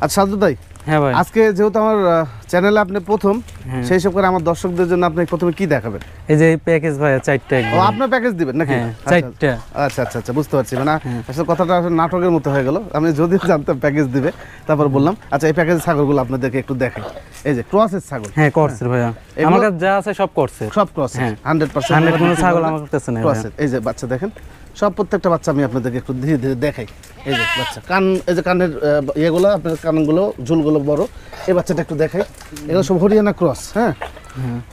আচ্ছা সাদু ভাই, হ্যাঁ ভাই, আজকে যেহেতু আমার চ্যানেলে আপনি প্রথম, সেই সব করে আমার দর্শকদের জন্য আপনি প্রথমে কি দেখাবেন? এই যে প্যাকেজ ভাই 4টা ও আপনার প্যাকেজ দিবেন নাকি? 4টা। আচ্ছা আচ্ছা আচ্ছা, বুঝতে পারছি। মানে আসলে কথাটা আসলে নাটকের মতো হয়ে গেল। আমি যদি জানতাম প্যাকেজ দিবে তারপর বললাম। আচ্ছা, এই প্যাকেজের ছাগলগুলো আপনাদেরকে একটু দেখাই। এই যে ক্রসের ছাগল। হ্যাঁ ক্রসের ভাইয়া, আমার কাছে যা আছে সব ক্রসের, সব ক্রস। 100% 100 কোনো ছাগল আমার কাছে নেই ক্রসের। এই যে বাচ্চা দেখেন, সব প্রত্যেকটা বাচ্চা আমি আপনাদেরকে একটু ধীরে ধীরে দেখাই। এই যে বাচ্চা কান, এই যে কানের ইয়েগুলো, আপনার কানগুলো ঝুলগুলো বড়। এই বাচ্চাটা একটু দেখাই। এগুলো সব হরিয়ানা ক্রস। হ্যাঁ,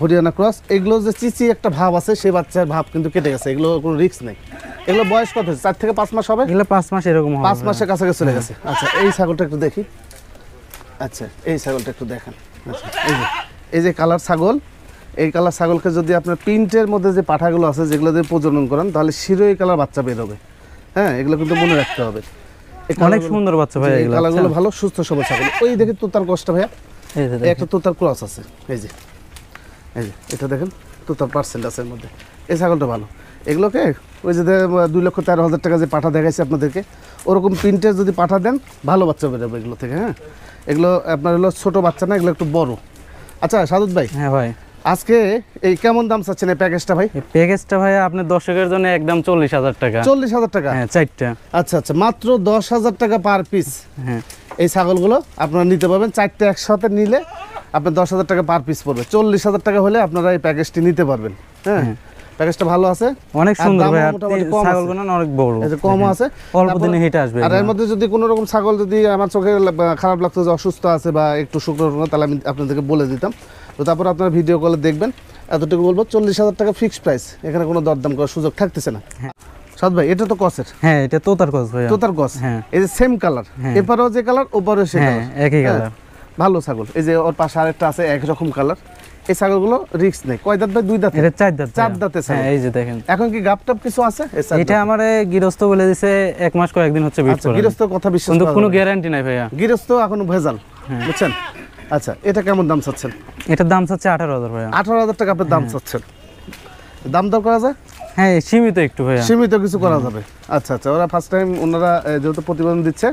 হরিয়ানা ক্রস। এগুলো যে চিচি একটা ভাব আছে, সেই বাচ্চার ভাব কিন্তু কেটে গেছে। এগুলো কোনো রিস্ক নেই। এগুলো বয়স কত? 4 থেকে 5 মাস হবে। এগুলো 5 মাস এরকম হবে, 5 মাসের কাছাকাছি চলে গেছে। আচ্ছা, এই ছাগলটা একটু দেখি। আচ্ছা, এই ছাগলটা একটু দেখেন। আচ্ছা, এই যে কালার ছাগল, এই কালার ছাগলকে যদি আপনার প্রিন্টের মধ্যে যে পাঠাগুলো আছে, যেগুলো দিয়ে প্রজনন করেন, তাহলে শিরোই কালার বাচ্চা বের হবে। হ্যাঁ, এগুলো কিন্তু মনে রাখতে হবে। অনেক সুন্দর বাচ্চা ভাই, এই কালারগুলো ভালো, সুস্থ সবল ছাগল। ওই দেখে তোতার কষ্ট ভাইয়া, এই একটা তোতার ক্রস আছে। এই যে এটা দেখেন, তোতার পার্সেন্ট আছে এর মধ্যে। এই ছাগলটা ভালো। এগুলোকে ওই যে 2,13,000 টাকা যে পাঠা দেখাইছে আপনাদেরকে, ওরকম প্রিন্টের যদি পাঠা দেন, ভালো বাচ্চা বেরোবে এগুলো থেকে। হ্যাঁ, এগুলো আপনার হলো ছোট বাচ্চা না, এগুলো একটু বড়। আচ্ছা সাদত ভাই, হ্যাঁ ভাই, আজকে এই কেমন দাম চাচ্ছেন এই প্যাকেজটা ভাই? এই প্যাকেজটা ভাই আপনার দর্শকের জন্য একদম 40,000 টাকা। 40,000 টাকা? হ্যাঁ, 4টা। আচ্ছা আচ্ছা, মাত্র 10,000 টাকা পার পিস। হ্যাঁ, এই ছাগলগুলো আপনারা নিতে পারবেন। 4টে একসাথে নিলে আপনার 10,000 টাকা পার পিস পড়বে। 40,000 টাকা হলে আপনারা এই প্যাকেজটি নিতে পারবেন। হ্যাঁ, প্যাকেজটা ভালো আছে, অনেক সুন্দর ভাই। ছাগলগুলো না অনেক বড়, এটা কম আছে, অল্প দিনে হেঁটে আসবে। আর এর মধ্যে যদি কোনো রকম ছাগল যদি আমার চোখে খারাপ লাগতো, যে অসুস্থ আছে বা একটু শুকনো, তাহলে আমি আপনাদেরকে বলে দিতাম। তো তারপর আপনারা ভিডিও কলে দেখবেন। এতটুকু বলবো, 40,000 টাকা ফিক্সড প্রাইস, এখানে কোনো দরদাম করার সুযোগ থাকতেছে না। সাদ ভাই, এটা তো কসের। হ্যাঁ, এটা তোতার কস ভাই, তোতার কস। হ্যাঁ, এই যে সেম কালার, এপারেও যে কালার, ওপারেও সে কালার, একই কালার। ভালো ছাগল। এই যে ওর পাশে আরেকটা আছে একরকম কালার। এই ছাগলগুলো রিস্ক নেই। কয় দাঁত ভাই? 2 দাঁত। এটা 4 দাঁত। 4 দাঁতে ছাগল। এই যে দেখেন, এখন কি গাপটাপ কিছু আছে? এটা আমারে গৃহস্থ বলে দিছে 1 মাস কয়েকদিন হচ্ছে বিট করে। গৃহস্থ কথা বিশ্বাস কিন্তু করা কোনো যাবে না। গ্যারান্টি নাই ভাইয়া, গৃহস্থ এখন ভেজাল, বুঝছেন? আচ্ছা, এটা কেমন দাম চাচ্ছেন? এটার দাম চাচ্ছে 18,000 ভাইয়া। 18,000 টাকা আপনার দাম চাচ্ছেন। দাম দর করা যায়? হ্যাঁ, সীমিত একটু ভাইয়া, সীমিত কিছু করা যাবে। আচ্ছা আচ্ছা, ওরা ফার্স্ট টাইম, ওনারা যেহেতু প্রতিবেদন দিচ্ছে,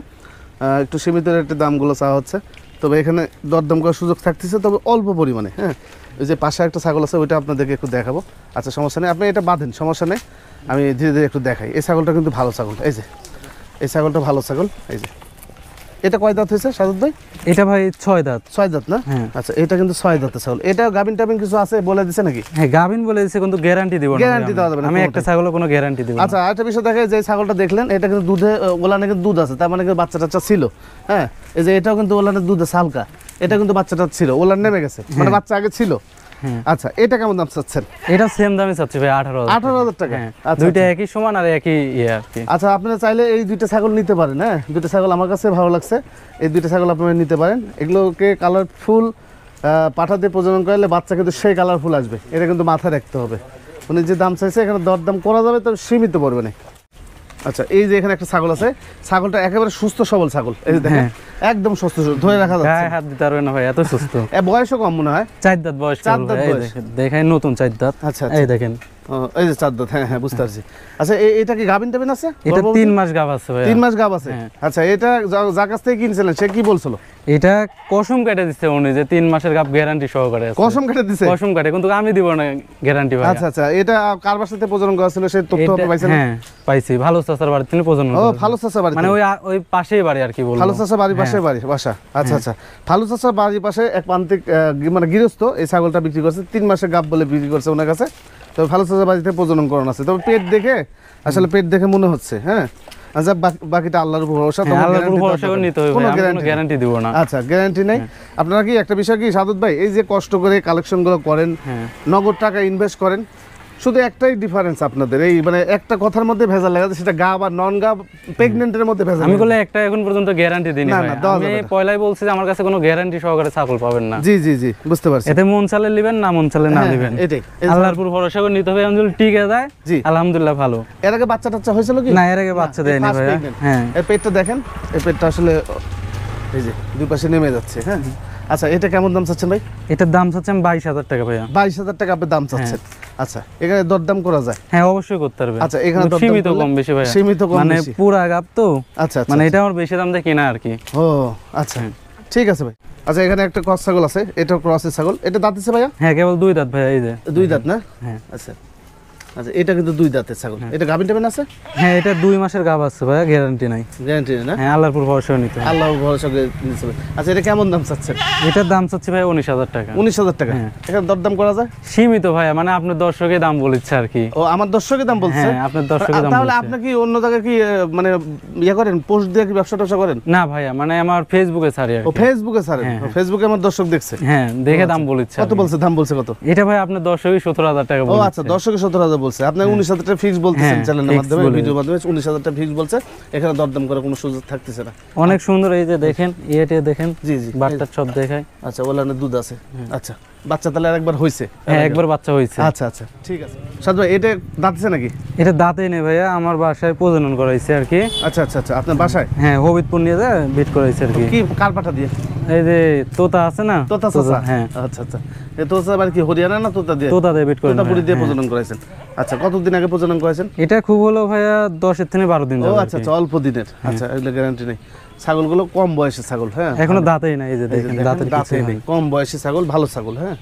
একটু সীমিত রেটে দামগুলো চাওয়া হচ্ছে। তবে এখানে দরদাম করার সুযোগ থাকতেছে, তবে অল্প পরিমাণে। হ্যাঁ, ওই যে পাশে একটা ছাগল আছে, ওইটা আপনাদেরকে একটু দেখাবো। আচ্ছা, সমস্যা নেই, আপনি এটা বাঁধেন, সমস্যা নেই, আমি ধীরে ধীরে একটু দেখাই। এই ছাগলটা কিন্তু ভালো ছাগল। এই যে এই ছাগলটা ভালো ছাগল। এই যে এটা কয় দাঁত হয়েছে সাদত ভাই? এটা ভাই 6 দাঁত। 6 দাঁত না? আচ্ছা, এটা কিন্তু 6 দাঁতের ছাগল। এটা গাবিন টাবিন কিছু আছে বলে দিছে নাকি? হ্যাঁ, গাবিন বলে দিছে, কিন্তু গ্যারান্টি দিব না। গ্যারান্টি দেওয়া যাবে না, আমি একটা ছাগলের কোনো গ্যারান্টি দিব না। আচ্ছা, আরেকটা বিষয় দেখে, যে ছাগলটা দেখলেন, এটা কিন্তু দুধে, ওলানে কিন্তু দুধ আছে, তার মানে কিন্তু বাচ্চা টাচ্চা ছিল। হ্যাঁ, এই যে এটাও কিন্তু ওলানের দুধ আছে হালকা, এটা কিন্তু বাচ্চাটা ছিল, ওলান নেমে গেছে, মানে বাচ্চা আগে ছিল। আচ্ছা, এটা কেমন দাম চাচ্ছেন? এটা সেম দামই চাচ্ছি ভাই, 18,000। 18,000 টাকা? দুইটা একই সমান আর একই ইয়ে আর কি। আচ্ছা, আপনারা চাইলে এই দুইটা ছাগল নিতে পারেন। হ্যাঁ, দুইটা ছাগল আমার কাছে ভালো লাগছে, এই দুইটা ছাগল আপনারা নিতে পারেন। এগুলোকে কালারফুল পাঠা দিয়ে প্রজনন করলে বাচ্চা কিন্তু সেই কালারফুল আসবে, এটা কিন্তু মাথায় রাখতে হবে। উনি যে দাম চাইছে, এখানে দরদাম করা যাবে, তবে সীমিত পড়বে না। আচ্ছা, এই যে এখানে একটা ছাগল আছে, ছাগলটা একেবারে সুস্থ সবল ছাগল। এই যে দেখেন, একদম সুস্থ, ধরে রাখা যাচ্ছে, গায়ে হাত দিতে পারবে না ভাই, এত সুস্থ। বয়সও কম মনে হয়। 4 দাঁত বয়স। 4 দাঁত বয়স। দেখেন, নতুন 4 দাঁত। আচ্ছা, এই দেখেন, এই যে 4 দাঁত। হ্যাঁ হ্যাঁ, বুঝতে পারছি। আচ্ছা, এটা কি গাবিন টাবিন আছে? এটা 3 মাস গাব আছে ভাই। 3 মাস গাব আছে? আচ্ছা, এটা যার কাছ থেকে কিনছিলেন, সে কি বলছিল? এটা কসম কেটে দিচ্ছে উনি, যে 3 মাসের গাব গ্যারান্টি সহকারে আছে। কসম কেটে দিছে? কসম কাটে, কিন্তু আমি দিব না গ্যারান্টি ভাই। আচ্ছা আচ্ছা, এটা কার বাসাতে প্রজনন করা ছিল, সেই তথ্য আপনি পাইছেন? হ্যাঁ, পাইছি, ভালো চাচার বাড়ি থেকে প্রজনন। ও, ভালো চাচা বাড়ি, মানে ওই পাশেই বাড়ি আর কি বলবো। ভালো চাচা বাড়ির পাশে বাসা। আচ্ছা আচ্ছা, ভালো চাচা বাড়ির পাশে এক প্রান্তিক মানে গৃহস্থ এই ছাগলটা বিক্রি করছে, 3 মাসের গাব বলে বিক্রি করছে ওনার কাছে। তবে ভালো চাচা বাড়িতে প্রজনন করানো আছে, তবে পেট দেখে, আসলে পেট দেখে মনে হচ্ছে। হ্যাঁ, আচ্ছা, বাকিটা আল্লাহর উপর ভরসা, কোনো গ্যারান্টি দিব না। আচ্ছা, গ্যারান্টি নেই। আপনারা কি একটা বিষয় কি সাদত ভাই, এই যে কষ্ট করে কালেকশনগুলো করেন, নগদ টাকা ইনভেস্ট করেন, শুধু একটাই ডিফারেন্স আপনাদের, এই মানে একটা কথার মধ্যে ভেজাল লাগাতে, সেটা গাব আর নন গাব প্রেগন্যান্টের মধ্যে ভেজাল। আমি বলে একটা এখন পর্যন্ত গ্যারান্টি দিইনি ভাই, আমি পয়লাই বলছি যে আমার কাছে কোনো গ্যারান্টি সহকারে ছাগল পাবেন না। জি জি জি, বুঝতে পারছি। এতে মন চালে নেবেন, না মন চালে না নেবেন, এটাই আল্লাহর উপর ভরসা করে নিতে হবে। যদি ঠিক যায়, জি আলহামদুলিল্লাহ ভালো। এর আগে বাচ্চা টাচ্চা হয়েছিল কি? না, এর আগে বাচ্চা দেয়নি ভাই। হ্যাঁ, এই পেটটা দেখেন, এই পেটটা আসলে এই যে দুই পাশে নেমে যাচ্ছে। হ্যাঁ, আচ্ছা, এটা কেমন দাম চাচ্ছেন ভাই? এটার দাম চাচ্ছেন 22,000 টাকা ভাইয়া। 22,000 টাকা আপনি দাম চাচ্ছেন? আচ্ছা, এখানে দরদাম করা যায়? হ্যাঁ, অবশ্যই করতে পারবে। আচ্ছা, এখানে সীমিত কম বেশি ভাই, সীমিত কম মানে বেশি, পুরা গাব তো। আচ্ছা, মানে এটা আমার বেশি দাম দিয়ে কেনা আর কি। ও আচ্ছা, ঠিক আছে ভাই। আচ্ছা এখানে একটা ক্রস ছাগল আছে, এটা ক্রসের ছাগল, এটা দাঁতেছে ভাইয়া? হ্যাঁ কেবল 2 দাঁত ভাইয়া, এই যে 2 দাঁত না? হ্যাঁ। আচ্ছা আচ্ছা, এটা কিন্তু 2 দাঁতের ছাগল। এটা গাভিন টাভিন আছে? হ্যাঁ এটা 2 মাসের গাভ আছে ভাইয়া, গ্যারান্টি নাই। গ্যারান্টি না? হ্যাঁ আল্লাহর উপর ভরসা নিতে হবে। আল্লাহর ভরসা করে নিতে হবে। আচ্ছা এটা কেমন দাম চাচ্ছেন? এটার দাম চাচ্ছি ভাই 19,000 টাকা। 19,000 টাকা? এখানে দরদাম করা যায়? সীমিত ভাইয়া, মানে আপনার দর্শকের দাম বলেছে আর কি। ও আমার দর্শকের দাম বলছে? হ্যাঁ আপনার দর্শকের দাম। তাহলে আপনি কি অন্য জায়গায় কি মানে ইয়া করেন, পোস্ট দিয়ে কি ব্যবসা টবসা করেন? না ভাইয়া, মানে আমার ফেসবুকে ছাড়ি আর কি। ও ফেসবুকে ছাড়েন? ফেসবুকে আমার দর্শক দেখছে? হ্যাঁ দেখে দাম বলেছে। কত বলছে? দাম বলছে কত? এটা ভাই আপনার দর্শকই 17,000 টাকা বলছে। ও আচ্ছা, দর্শকে 17,000 বলছে, আপনি 19,000 টাকা ফিক্স বলতেছেন চ্যানেলের মাধ্যমে, ভিডিওর মাধ্যমে 19,000 টাকা ফিক্স বলছে। এখানে দরদাম করার কোনো সুযোগ থাকতেছে না। অনেক সুন্দর, এই যে দেখেন, ইয়েটা দেখেন। জি জি, বাচ্চা সব দেখায়। আচ্ছা ওলানে দুধ আছে। আচ্ছা বাচ্চা তাহলে আরেকবার হইছে? হ্যাঁ একবার বাচ্চা হইছে। আচ্ছা আচ্ছা ঠিক আছে। সাদ ভাই এটা দাঁতছে নাকি? এটা দাঁতেই নেই ভাইয়া, আমার বাসায় প্রজনন করাইছে আর কি। আচ্ছা আচ্ছা আচ্ছা, আপনার বাসায়? হ্যাঁ হবিবপুর নিয়ে যায় বিট করাইছে আর কি। কি কার পাঠা দিয়ে? এই যে তোতা আছে না, তোতা চাচা? হ্যাঁ। আচ্ছা আচ্ছা, এই তোতা মানে কি হরিয়ানা না তোতা দিয়ে? তোতা দিয়ে বিট করে, তোতা পুরি দিয়ে প্রজনন করাইছেন। আচ্ছা কতদিন আগে প্রজনন করাইছেন? এটা খুব হলো ভাইয়া 10 থেকে 12 দিন ও যাবে। আচ্ছা আচ্ছা, অল্প দিনের। আচ্ছা এগুলো গ্যারান্টি নেই। ছাগলগুলো কম বয়সের ছাগল। হ্যাঁ এখনো দাঁতেই নাই, এই যে দেখেন দাঁতের দাঁতে নেই, কম বয়সী ছাগল, ভালো ছাগল। হ্যাঁ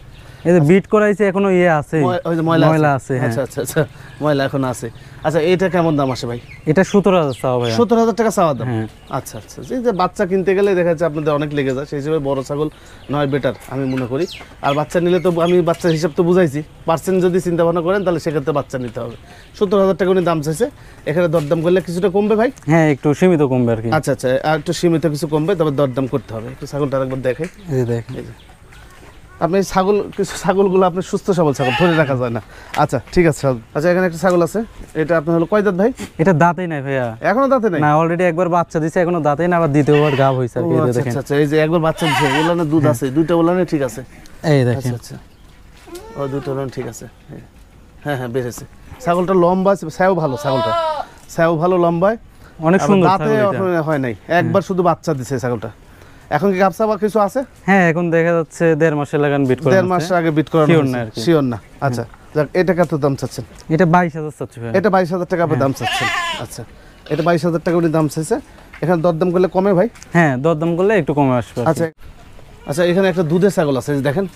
এই যে বিট করাইছে, এখনো ইয়ে আছে, ওই যে ময়লা আছে। হ্যাঁ। আচ্ছা আচ্ছা আচ্ছা, ময়লা এখন আছে। আচ্ছা এটা কেমন দাম আসে ভাই? এটা 17,000 চাও ভাইয়া। 17,000 টাকা চাওয়া দাম? হ্যাঁ। আচ্ছা আচ্ছা, যে বাচ্চা কিনতে গেলে দেখা যাচ্ছে আপনাদের অনেক লেগে যায়, সেই হিসেবে বড় ছাগল নয় বেটার আমি মনে করি। আর বাচ্চা নিলে তো আমি বাচ্চার হিসাব তো বুঝাইছি, পার্সেন্ট যদি চিন্তা ভাবনা করেন তাহলে সেক্ষেত্রে বাচ্চা নিতে হবে। 17,000 টাকা উনি দাম চাইছে, এখানে দরদাম করলে কিছুটা কমবে ভাই? হ্যাঁ একটু সীমিত কমবে আর কি। আচ্ছা আচ্ছা, আর একটু সীমিত কিছু কমবে, তবে দরদাম করতে হবে। একটু ছাগলটা আরেকবার দেখে। এই যে দেখেন, আপনি ছাগল, কিছু ছাগলগুলো আপনি সুস্থ সবল ছাগল, ধরে রাখা যায় না। আচ্ছা ঠিক আছে। আচ্ছা এখানে একটা ছাগল আছে, এটা আপনার হলো কয় দাঁত ভাই? এটা দাঁতেই নাই ভাইয়া, এখনো দাঁতে নাই? না অলরেডি একবার বাচ্চা দিছে, এখনো দাঁতেই না, আবার দ্বিতীয়বার গাব হইছে আর কি। এই যে দেখেন, আচ্ছা আচ্ছা, এই যে একবার বাচ্চা দিছে, ওলানে দুধ আছে, দুইটা ওলানে ঠিক আছে। এই আচ্ছা দেখেন। আচ্ছা, ও দুটো ওলানে ঠিক আছে। হ্যাঁ হ্যাঁ বেড়েছে। ছাগলটা লম্বা আছে, স্যাও ভালো, ছাগলটা স্যাও ভালো, লম্বায় অনেক সুন্দর দাঁতে ছাগল এটা। হয় নাই, একবার শুধু বাচ্চা দিছে ছাগলটা। এখন কি গাবসা বা কিছু আছে? হ্যাঁ এখন দেখা যাচ্ছে 1.5 মাসের লাগান বিট করে, 1.5 মাস আগে বিট করানো শিওর না আর কি। শিওর না। আচ্ছা যাক, এটা কত দাম চাচ্ছেন? এটা 22,000 চাচ্ছি ভাই। এটা 22,000 টাকা আপনি দাম চাচ্ছেন? আচ্ছা এটা 22,000 টাকা উনি দাম চাইছে। এখানে দরদাম করলে কমে ভাই? হ্যাঁ দরদাম করলে একটু কমে আসবে। আচ্ছা আচ্ছা, এখানে একটা দুধের ছাগল আছে, এই যে দেখেন,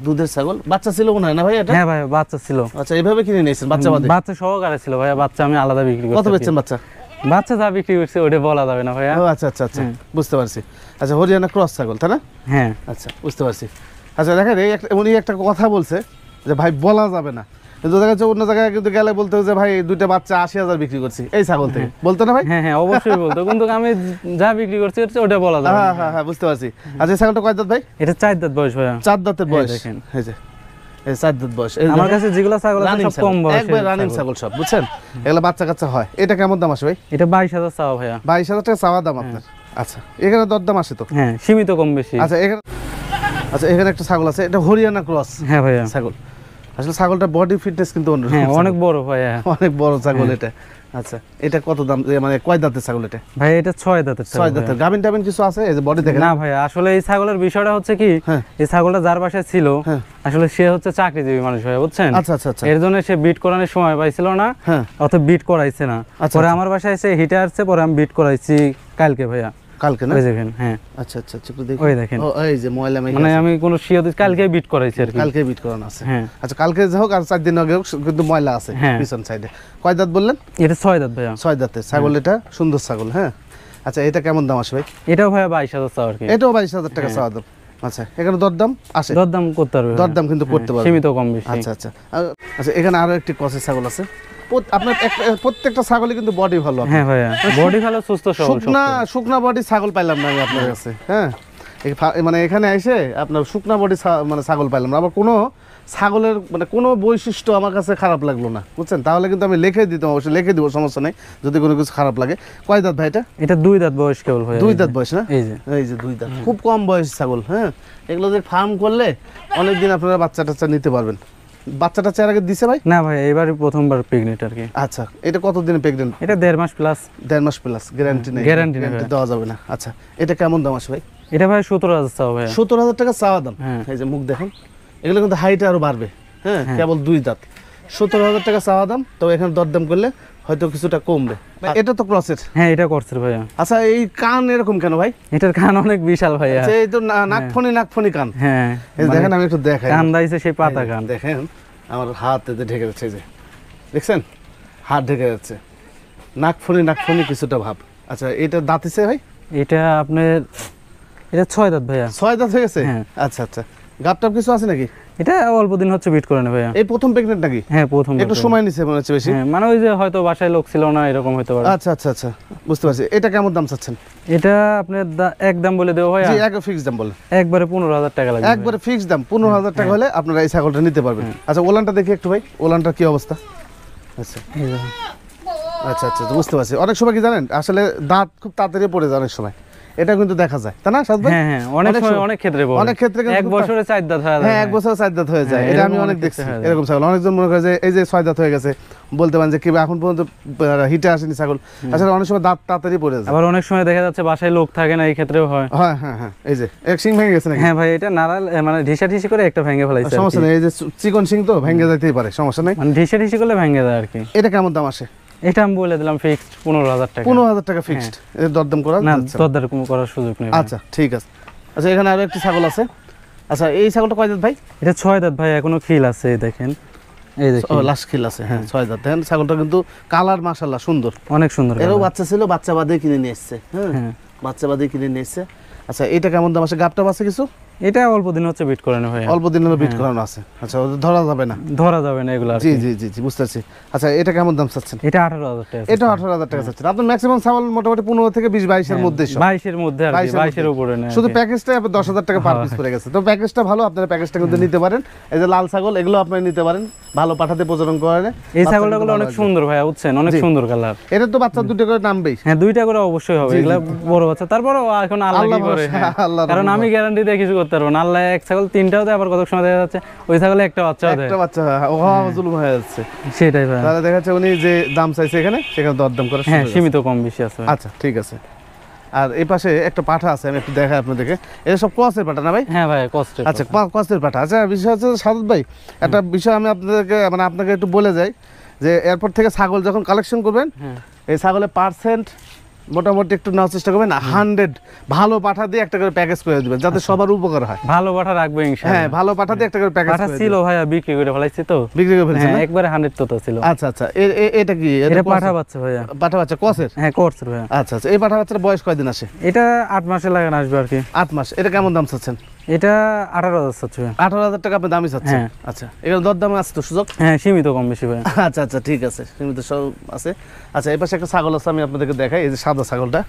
দুধের ছাগল। বাচ্চা ছিল মনে হয় না ভাই এটা? হ্যাঁ ভাই বাচ্চা ছিল। আচ্ছা এইভাবে কিনে নিয়েছেন বাচ্চা বাদে? বাচ্চা সহকারে ছিল ভাইয়া, বাচ্চা আমি আলাদা বিক্রি করছি। কত বেচছেন বাচ্চা? বাচ্চা যা বিক্রি করছে ওটা বলা যাবে না ভাইয়া। ও আচ্ছা আচ্ছা আচ্ছা, বুঝতে পারছি। আচ্ছা হরিয়ানা ক্রস ছাগল তাই না? হ্যাঁ আচ্ছা বুঝতে পারছি। আচ্ছা দেখেন উনি একটা কথা বলছে যে ভাই বলা যাবে না, কিন্তু দেখা যাচ্ছে অন্য জায়গায় কিন্তু গেলে বলতে যে ভাই দুইটা বাচ্চা 80,000 বিক্রি করছি এই ছাগল থেকে, বলতো না ভাই? হ্যাঁ হ্যাঁ অবশ্যই বলতো, কিন্তু আমি যা বিক্রি করছি ওটা বলা যাবে না। হ্যাঁ হ্যাঁ হ্যাঁ বুঝতে পারছি। আচ্ছা এই ছাগলটা কয় দাঁত ভাই? এটা 4 দাঁত বয়স ভাইয়া। 4 দাঁতের বয়স। দেখেন এই যে এই 4 দাঁত বয়স। আমার কাছে যেগুলো ছাগল আছে সব কম বয়সের, একবার রানিং ছাগল সব, বুঝছেন? এগুলা বাচ্চা কাচ্চা হয়। এটা কেমন দাম আসে ভাই? এটা 22,000 চাওয়া ভাইয়া। 22,000 টাকা চাওয়া দাম আপনার? আচ্ছা এখানে দরদাম আসে তো? হ্যাঁ সীমিত কম বেশি। আচ্ছা এখানে একটা ছাগল আছে, এটা হরিয়ানা ক্রস হ্যাঁ ভাইয়া ছাগল। আসলে ছাগলটা বডি ফিটনেস কিন্তু অন্যরকম। হ্যাঁ অনেক বড় ভাইয়া, অনেক বড় ছাগল এটা। আচ্ছা এটা কত দাম, মানে কয় দাঁতের ছাগল এটা? ভাই এটা 6 দাঁতের ছাগল। 6 দাঁতের। গাভিন টাভিন কিছু আছে? এই যে বডি দেখেন। না ভাইয়া, আসলে এই ছাগলের বিষয়টা হচ্ছে কি, এই ছাগলটা যার বাসায় ছিল আসলে সে হচ্ছে চাকরিজীবী মানুষ ভাইয়া, বুঝছেন? আচ্ছা আচ্ছা আচ্ছা, এর জন্য সে বিট করানোর সময় পাইছিল না, অত বিট করাইছে না। পরে আমার বাসায় এসে হিটে আসছে, পরে আমি বিট করাইছি কালকে ভাইয়া। কালকে না? ওই দেখেন। হ্যাঁ আচ্ছা আচ্ছা একটু দেখি। ওই দেখেন, ও এই যে ময়লা মানে আমি কোন শিওর কালকে বিট করাইছি আর কি। কালকে বিট করানো আছে? হ্যাঁ আচ্ছা কালকে যা হোক আর 4 দিন আগে হোক, কিন্তু ময়লা আছে পিছন সাইডে। কয় দাঁত বললেন? এটা 6 দাঁত ভাইয়া। 6 দাঁতের ছাগল, এটা সুন্দর ছাগল। হ্যাঁ আচ্ছা এটা কেমন দাম আসে ভাই? এটাও ভাইয়া 22,000 চাও আর কি। এটাও 22,000 টাকা চাওয়া দাম? আচ্ছা এখানে দরদাম আসে? দরদাম করতে পারবে, দরদাম কিন্তু করতে পারবে, সীমিত কম বেশি। আচ্ছা আচ্ছা আচ্ছা, এখানে আরো একটি ক্রসের ছাগল আছে। আপনার প্রত্যেকটা ছাগলই কিন্তু বডি ভালো। হ্যাঁ ভাইয়া বডি ভালো, সুস্থ সবল। শুকনা বডি ছাগল পাইলাম না আমি আপনার কাছে। হ্যাঁ মানে এখানে এসে আপনার শুকনা বডি মানে ছাগল পাইলাম না, আবার কোনো ছাগলের মানে কোনো বৈশিষ্ট্য আমার কাছে খারাপ লাগলো না, বুঝছেন? তাহলে কিন্তু আমি লিখে দিতাম, অবশ্যই লিখে দিব, সমস্যা নেই যদি কোনো কিছু খারাপ লাগে। কয় দাঁত ভাই এটা? এটা 2 দাঁত বয়স কেবল ভাই। 2 দাঁত বয়স না? এই যে 2 দাঁত, খুব কম বয়স ছাগল। হ্যাঁ এগুলো যে ফার্ম করলে অনেকদিন আপনারা বাচ্চা টাচ্চা নিতে পারবেন। বাচ্চাটা চেয়ার আগে দিছে ভাই? না ভাই এবারই প্রথমবার প্রেগনেন্ট আর কি। আচ্ছা এটা কতদিনে প্রেগনেন্ট? এটা 1.5 মাস প্লাস। 1.5 মাস প্লাস, গ্যারান্টি নেই? গ্যারান্টি দেওয়া যাবে না। আচ্ছা এটা কেমন দাম আসে ভাই? এটা ভাই 17,000 চাও ভাই। 17,000 টাকা চাওয়া দাম? এই যে মুখ দেখেন, এগুলো কিন্তু হাইটে আরো বাড়বে। হ্যাঁ কেবল 2 দাঁত, 17,000 টাকা চাওয়া দাম। তো এখানে দরদাম করলে হয়তো কিছুটা কমবে। এটা তো ক্রসের। হ্যাঁ এটা ক্রসের ভাইয়া। আচ্ছা এই কান এরকম কেন ভাই? এটার কান অনেক বিশাল ভাইয়া। আচ্ছা এই তো নাকফনি কান। হ্যাঁ এই দেখেন আমি একটু দেখাই, কান দাইছে সেই পাতা কান। দেখেন আমার হাত এতে ঢেকে যাচ্ছে, এই যে দেখছেন হাত ঢেকে যাচ্ছে, নাকফনি কিছুটা ভাব। আচ্ছা এটা দাঁতিছে ভাই? এটা আপনার এটা 6 দাঁত ভাইয়া। 6 দাঁত হয়ে গেছে? হ্যাঁ। আচ্ছা আচ্ছা গাবটাপ কিছু আছে নাকি? এটা অল্প দিন হচ্ছে বিট করে না ভাইয়া। এই প্রথম প্রেগনেন্ট নাকি? হ্যাঁ প্রথম। একটু সময় নিছে মনে হচ্ছে বেশি। হ্যাঁ মানে ওই যে হয়তো বাসায় লোক ছিল না এরকম হতে পারে। আচ্ছা আচ্ছা আচ্ছা বুঝতে পারছি। এটা কেমন দাম চাচ্ছেন? এটা আপনার একদম বলে দেবো ভাইয়া। জি এক ফিক্স দাম বলেন। একবারে 15,000 টাকা লাগবে। একবারে ফিক্স দাম 15,000 টাকা হলে আপনারা এই ছাগলটা নিতে পারবেন। আচ্ছা ওলানটা দেখি একটু ভাই, ওলানটার কি অবস্থা? আচ্ছা আচ্ছা আচ্ছা বুঝতে পারছি। অনেক সময় কি জানেন আসলে দাঁত খুব তাড়াতাড়ি পড়ে যায় অনেক সময়, এটা কিন্তু দেখা যায় তাই না সাদ ভাই? হ্যাঁ হ্যাঁ অনেক সময় অনেক ক্ষেত্রে পড়ে। অনেক ক্ষেত্রে এক বছরে 4 দাঁত হয়ে যায়। হ্যাঁ এক বছরে 4 দাঁত হয়ে যায়, হ্যাঁ, এটা আমি এরকম অনেক অনেক দেখছি ক্ষেত্রে হয়ে এরকম ছাগল। অনেকজন মনে করে যে এই যে 6 দাঁত হয়ে গেছে বলতে পারেন যে কি এখন পর্যন্ত হিটে আসেনি ছাগল, আসলে অনেক সময় দাঁত তাড়াতাড়ি পড়ে যায়। আবার অনেক সময় দেখা যাচ্ছে বাসায় লোক থাকে না, এই ক্ষেত্রেও হয়। হ্যাঁ হ্যাঁ হ্যাঁ এই যে এক সিং ভেঙে গেছে নাকি? হ্যাঁ ভাই এটা নাড়াল মানে ঢিসাঢিসি করে একটা ভেঙে ফেলাইছে। সমস্যা নেই, এই যে চিকন সিং তো ভেঙে যেতেই পারে, সমস্যা নেই। মানে ঢিসাঢিসি করলে ভেঙে যায় আর কি। এটা কেমন দাম আসে? এটা আমি বলে দিলাম ফিক্সড 15,000 টাকা। 15,000 টাকা ফিক্সড, এর দরদাম করা না যাচ্ছে না? দরদার কোনো করার সুযোগ নেই। আচ্ছা ঠিক আছে। আচ্ছা এখানে আরো একটি ছাগল আছে। আচ্ছা এই ছাগলটা কয় দাঁত ভাই? এটা 6 দাঁত ভাই, এখনো খিল আছে দেখেন, এই ও দেখেন লাস্ট খিল আছে। হ্যাঁ 6 দাঁত। দেখেন ছাগলটা কিন্তু কালার মাশাআল্লাহ সুন্দর, অনেক সুন্দর। এরও বাচ্চা ছিল, বাচ্চা বাদে কিনে নিয়ে এসেছে। হ্যাঁ হ্যাঁ বাচ্চা বাদে কিনে নিয়ে এসেছে। আচ্ছা এটা কেমন দাম আছে? গাবটা আছে কিছু? এটা অল্প দিন হচ্ছে বিট করে না ভাই। অল্প দিন হলো বিট করানো আছে। আচ্ছা ওদের ধরা যাবে না? ধরা যাবে না এগুলো আর জি কি। জি জি জি বুঝতে পারছি। আচ্ছা এটা কেমন দাম চাচ্ছেন? এটা 18,000 টাকা। এটা 18,000 টাকা চাচ্ছেন। আপনার ম্যাক্সিমাম ছাগল মোটামুটি 15 থেকে 20-22 এর মধ্যে সব। 22 এর মধ্যে আর কি, 22 এর উপরে না। শুধু প্যাকেজটাই আপনার 10,000 টাকা পার পিস পড়ে গেছে। তো প্যাকেজটা ভালো, আপনারা প্যাকেজটা কিন্তু নিতে পারেন। এই যে লাল ছাগল এগুলো আপনারা নিতে পারেন, ভালো পাঠাতে প্রজনন করে। এই ছাগলগুলো অনেক সুন্দর ভাই, বুঝছেন, অনেক সুন্দর কালার। এটা তো বাচ্চা দুটো করে নামবেই। হ্যাঁ 2টা করে অবশ্যই হবে, এগুলা বড় বাচ্চা। তারপরও এখন আল্লাহ কি করে। কারণ আমি গ্যারান্টি দিয়ে কিছু করতে পারবো না। আল্লাহ এক ছাগল 3টাও দেয়, আবার কত সময় দেখা যাচ্ছে ওই ছাগলে একটা বাচ্চাও দেয়। একটা বাচ্চা ও জুলুম হয়ে যাচ্ছে। সেটাই ভাই। তাহলে দেখা যাচ্ছে উনি যে দাম চাইছে এখানে সেখানে দরদাম করা হ্যাঁ শুরু হয়ে সীমিত কম বেশি আছে। গেছে। আচ্ছা ঠিক আছে। আর এই পাশে একটা পাঠা আছে, আমি একটু দেখাই আপনাদেরকে। এটা সব ক্রসের পাঠা না ভাই? হ্যাঁ ভাই কষ্ট। আচ্ছা ক্রসের পাঠা। আচ্ছা বিষয় হচ্ছে সাদত ভাই, একটা বিষয় আমি আপনাদেরকে মানে আপনাকে একটু বলে যাই যে এরপর থেকে ছাগল যখন কালেকশন করবেন এই ছাগলের পার্সেন্ট মোটামুটি একটু নেওয়ার চেষ্টা করবেন। 100 ভালো পাঠা দিয়ে একটা করে প্যাকেজ করে দিবেন যাতে সবার উপকার হয়। ভালো পাঠা রাখবো ইনশাআল্লাহ। হ্যাঁ ভালো পাঠা দিয়ে একটা করে প্যাকেজ পাঠা ছিল ভাই, বিক্রি করে ফেলাইছি তো। বিক্রি করে ফেলছেন? হ্যাঁ একবারে 100 তো ছিল। আচ্ছা আচ্ছা এটা কি? এটা পাঠা বাচ্চা ভাইয়া। পাঠা বাচ্চা ক্রসের? হ্যাঁ ক্রসের ভাইয়া। আচ্ছা আচ্ছা এই পাঠা বাচ্চার বয়স কয়দিন আসে? এটা 8 মাসে লাগানো আসবে আর কি। 8 মাস। এটা কেমন দাম চাচ্ছেন? এটা 18,000 চাচ্ছে। 18,000 টাকা আপনি দামই চাচ্ছেন? হ্যাঁ। আচ্ছা এগুলো দরদামে আছে তো সুযোগ? হ্যাঁ সীমিত কম বেশি ভাই। আচ্ছা আচ্ছা ঠিক আছে, সীমিত সব আছে। আচ্ছা এই পাশে একটা ছাগল আছে, আমি আপনাদেরকে দেখাই। এই যে সাদা ছাগলটা,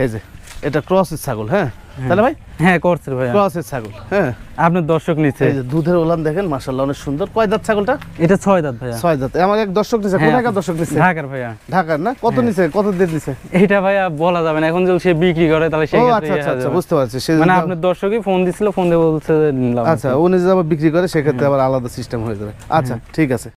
এই যে এটা ক্রসের ছাগল। হ্যাঁ তাহলে ভাই? হ্যাঁ ক্রসের ভাই, ক্রসের ছাগল। হ্যাঁ আপনার দর্শক নিচে এই যে দুধের ওলান দেখেন মাশাআল্লাহ অনেক সুন্দর। কয় দাঁত ছাগলটা? এটা 6 দাঁত ভাইয়া। 6 দাঁত। আমার এক দর্শক নিছে। কোথাকার দর্শক নিছে? ঢাকার ভাইয়া। ঢাকার না? কত নিছে, কত দিয়ে নিছে? এটা ভাইয়া বলা যাবে না, এখন যদি সে বিক্রি করে তাহলে সেই ও ক্ষেত্রে আচ্ছা আচ্ছা আচ্ছা বুঝতে পারছি। সে মানে আপনার দর্শকই ফোন দিছিল, ফোন দিয়ে বলছে যে নিলাম। আচ্ছা উনি যদি আবার বিক্রি করে সেক্ষেত্রে আবার আলাদা সিস্টেম হয়ে যাবে। আচ্ছা ঠিক আছে।